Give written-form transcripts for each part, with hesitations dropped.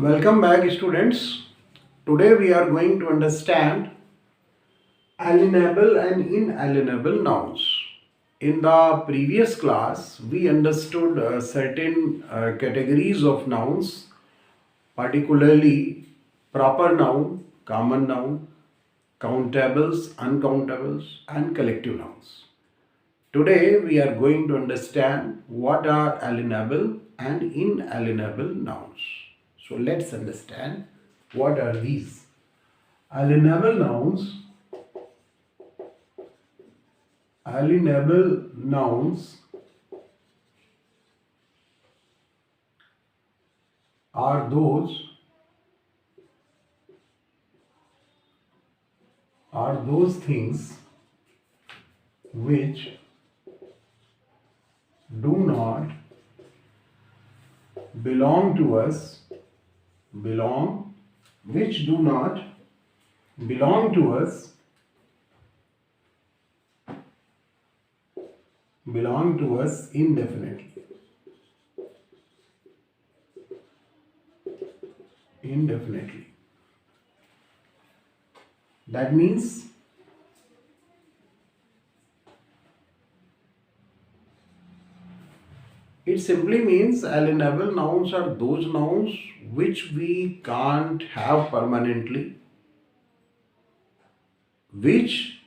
Welcome back, students. Today we are going to understand alienable and inalienable nouns. In the previous class, we understood certain categories of nouns, particularly proper noun, common noun, countables, uncountables, and collective nouns. Today we are going to understand what are alienable and inalienable nouns. So let's understand what are these. Alienable nouns are those things which do not belong to us belong which do not belong to us indefinitely. That means it simply means alienable nouns are those nouns which we can't have permanently, which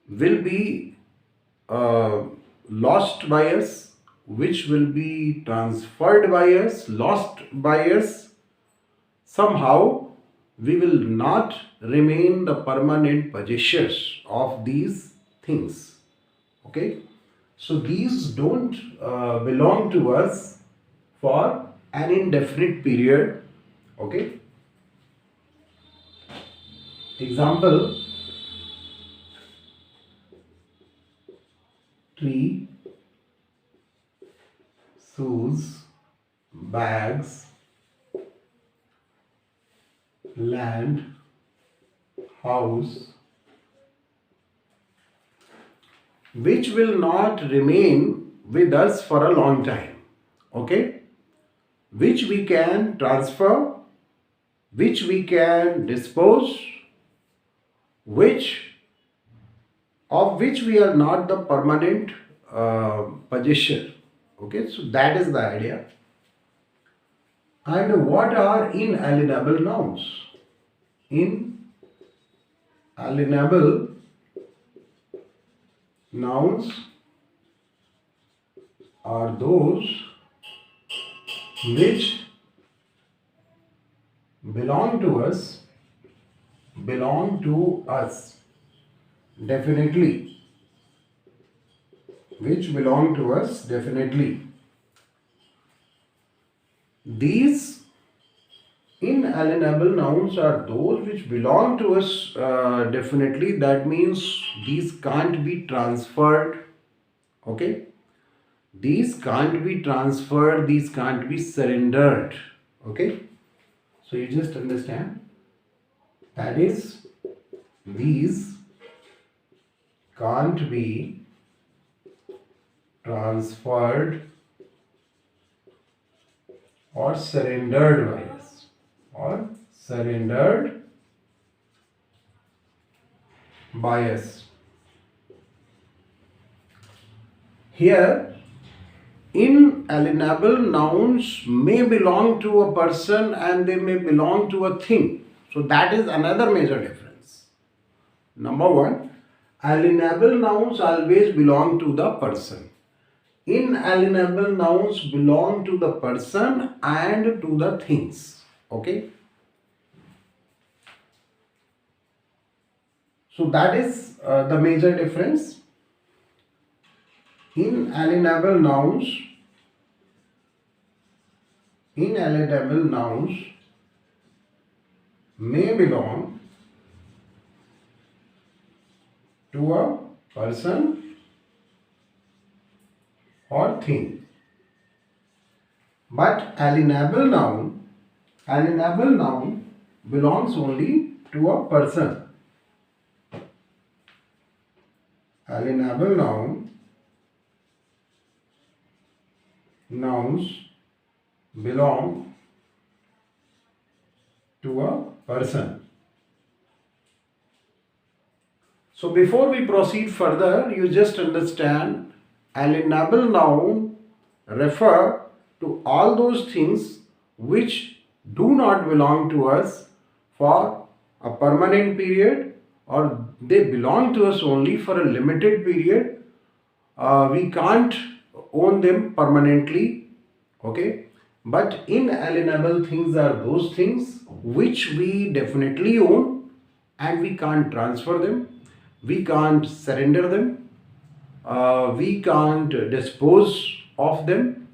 will be lost by us, which will be transferred by us, lost by us. Somehow we will not remain the permanent possessors of these things. Okay, so these don't belong to us for an indefinite period. Okay, example: tree, shoes, bags, land, house, which will not remain with us for a long time. Okay, which we can transfer, which we can dispose, which of which we are not the permanent possessor. Okay, so that is the idea. And what are inalienable nouns? Inalienable nouns are those which belong to us definitely, which belong to us definitely. These inalienable nouns are those which belong to us definitely. That means these can't be transferred. Okay, these can't be transferred, these can't be surrendered. Okay, so you just understand, that is, these can't be transferred or surrendered by us, or surrendered by us. Here, inalienable nouns may belong to a person and they may belong to a thing. So that is another major difference. Number one, alienable nouns always belong to the person. Inalienable nouns belong to the person and to the things. Okay. So that is the major difference. Inalienable nouns may belong to a person or thing, but alienable noun belongs only to a person. Alienable nouns belong person. So before we proceed further, you just understand alienable noun refer to all those things which do not belong to us for a permanent period, or they belong to us only for a limited period. We can't own them permanently, okay? But inalienable things are those things which we definitely own and we can't transfer them, we can't surrender them, we can't dispose of them.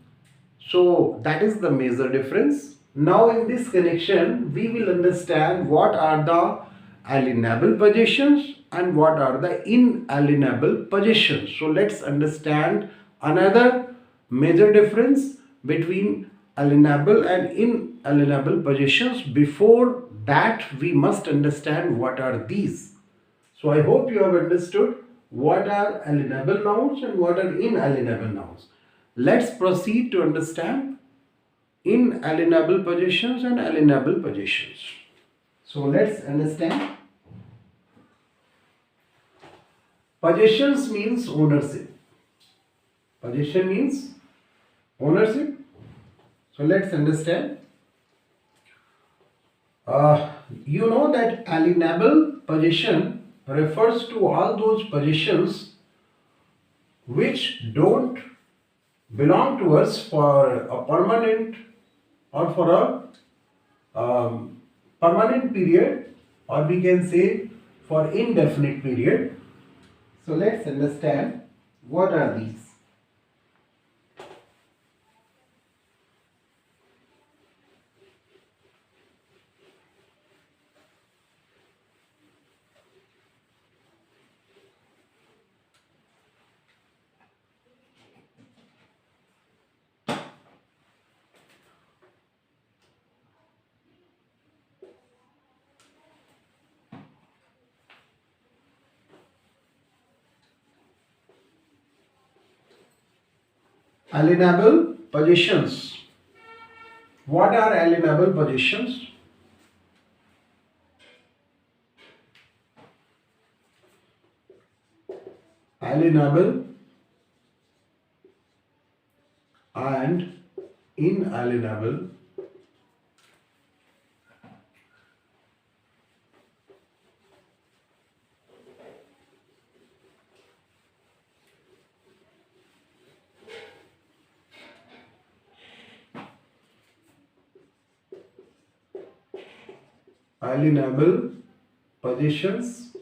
So that is the major difference. Now in this connection, we will understand what are the alienable possessions and what are the inalienable possessions. So let's understand another major difference between alienable and inalienable possessions. Before that, we must understand what are these. So I hope you have understood what are alienable nouns and what are inalienable nouns. Let's proceed to understand inalienable possessions and alienable possessions. So let's understand. Possessions means ownership. Possession means ownership. So let's understand. You know that alienable possession refers to all those possessions which don't belong to us for a permanent or for a permanent period, or we can say for indefinite period. So let's understand what are these. Alienable possessions. What are alienable possessions? Alienable and inalienable alienable possessions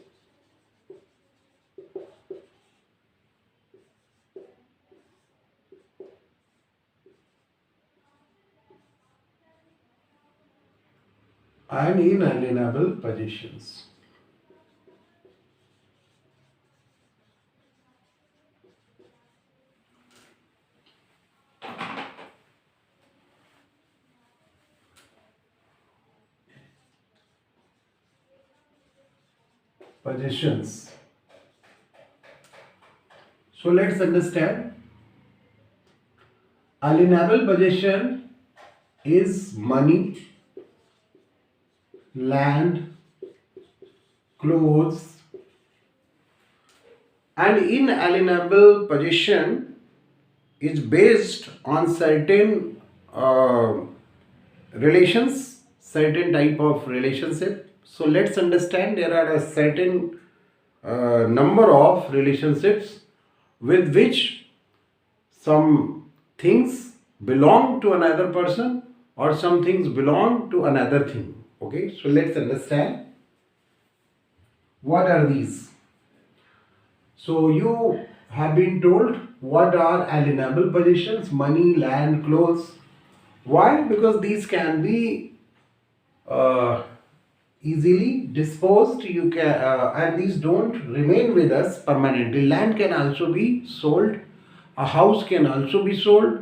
and inalienable possessions. Possessions. So let's understand. Alienable possession is money, land, clothes, and inalienable possession is based on certain relations, certain type of relationship. So let's understand there are a certain number of relationships with which some things belong to another person or some things belong to another thing. Okay, so let's understand what are these. So you have been told what are alienable possessions: money, land, clothes. Why? Because these can be uh, easily disposed. You can and these don't remain with us permanently. Land can also be sold. A house can also be sold.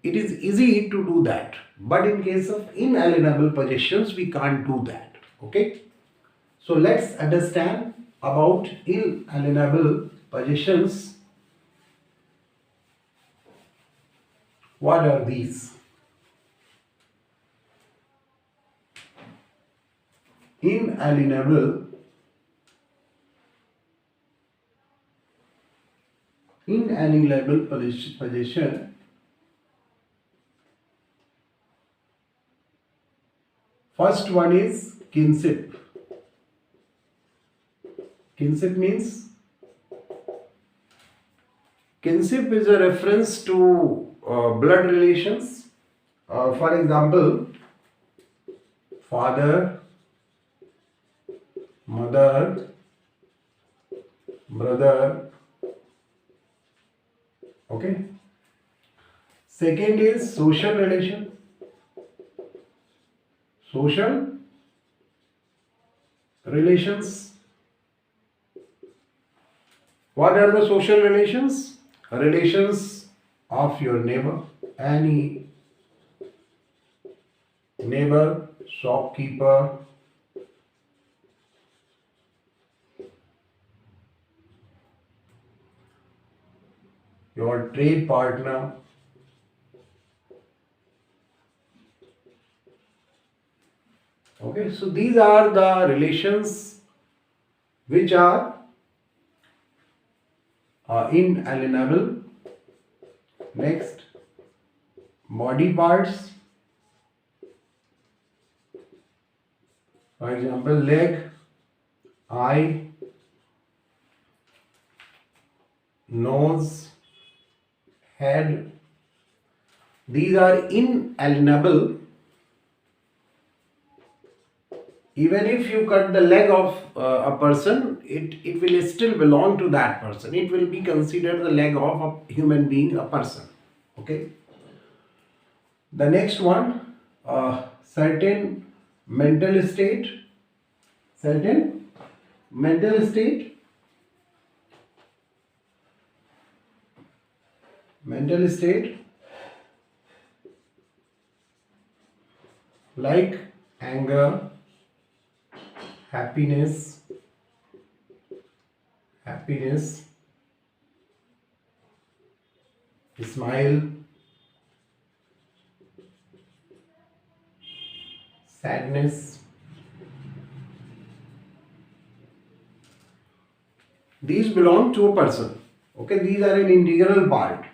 It is easy to do that. But in case of inalienable possessions, we can't do that. Okay. So let's understand about inalienable possessions. What are these? inalienable, possession. First one is kinship. Kinship means, kinship is a reference to blood relations. For example, father, mother, brother. Okay. Second is social relation. Social relations. What are the social relations? Relations of your neighbor, any neighbor, shopkeeper, your trade partner. Okay, so these are the relations which are inalienable. Next, body parts. For example, leg, eye, nose, head. These are inalienable. Even if you cut the leg of a person, it will still belong to that person. It will be considered the leg of a human being, a person. Okay. The next one, certain mental state. Certain mental state. Mental state like anger, happiness, smile, sadness. These belong to a person. Okay, these are an integral part.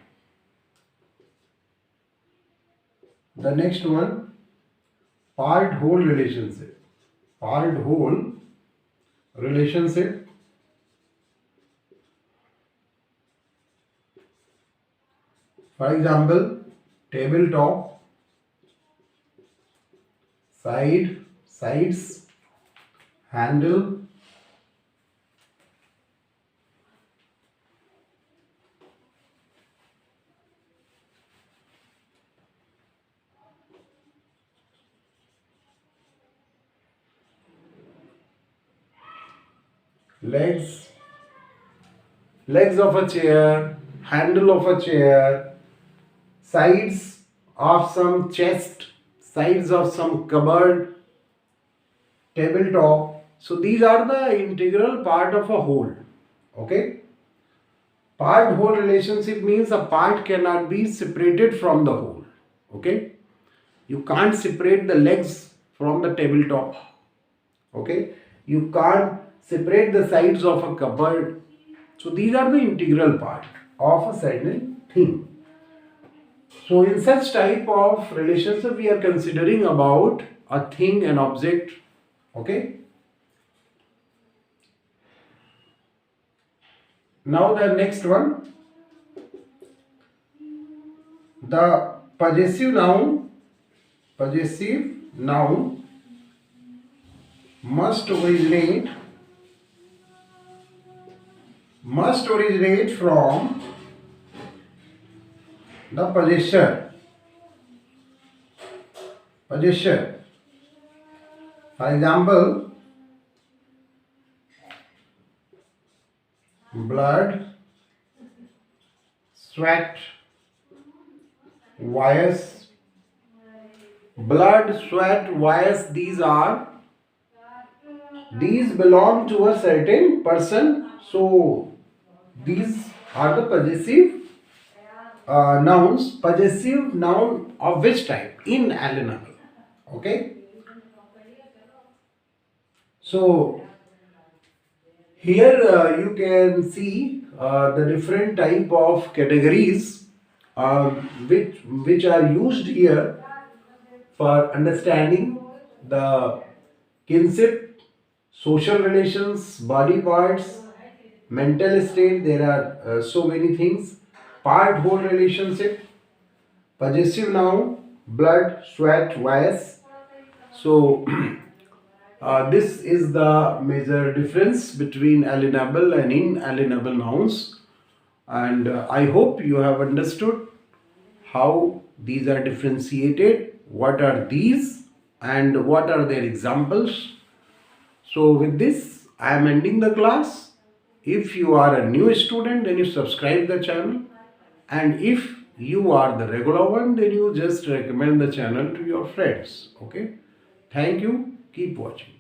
The next one, part whole relationship. Part whole relationship. For example, tabletop, sides, handle, legs of a chair, handle of a chair, sides of some chest, sides of some cupboard, tabletop. So these are the integral part of a whole. Okay. Part whole relationship means a part cannot be separated from the whole. Okay. You can't separate the legs from the tabletop. Okay. You can't separate the sides of a cupboard. So these are the integral part of a certain thing. So in such type of relationship we are considering about a thing, an object. Okay. Now the next one, the possessive noun must originate from the possessor. For example, blood, sweat, wires. Blood, sweat, wires, these belong to a certain person. So these are the possessive nouns. Possessive noun of which type? Inalienable. Okay. So here you can see the different type of categories uh, which are used here for understanding the kinship, social relations, body parts, mental state. There are so many things. Part whole relationship, possessive noun, blood, sweat, voice. So this is the major difference between alienable and inalienable nouns. And I hope you have understood how these are differentiated, what are these, and what are their examples. So, with this, I am ending the class. If you are a new student, then you subscribe the channel. And if you are the regular one, then you just recommend the channel to your friends. Okay. Thank you. Keep watching.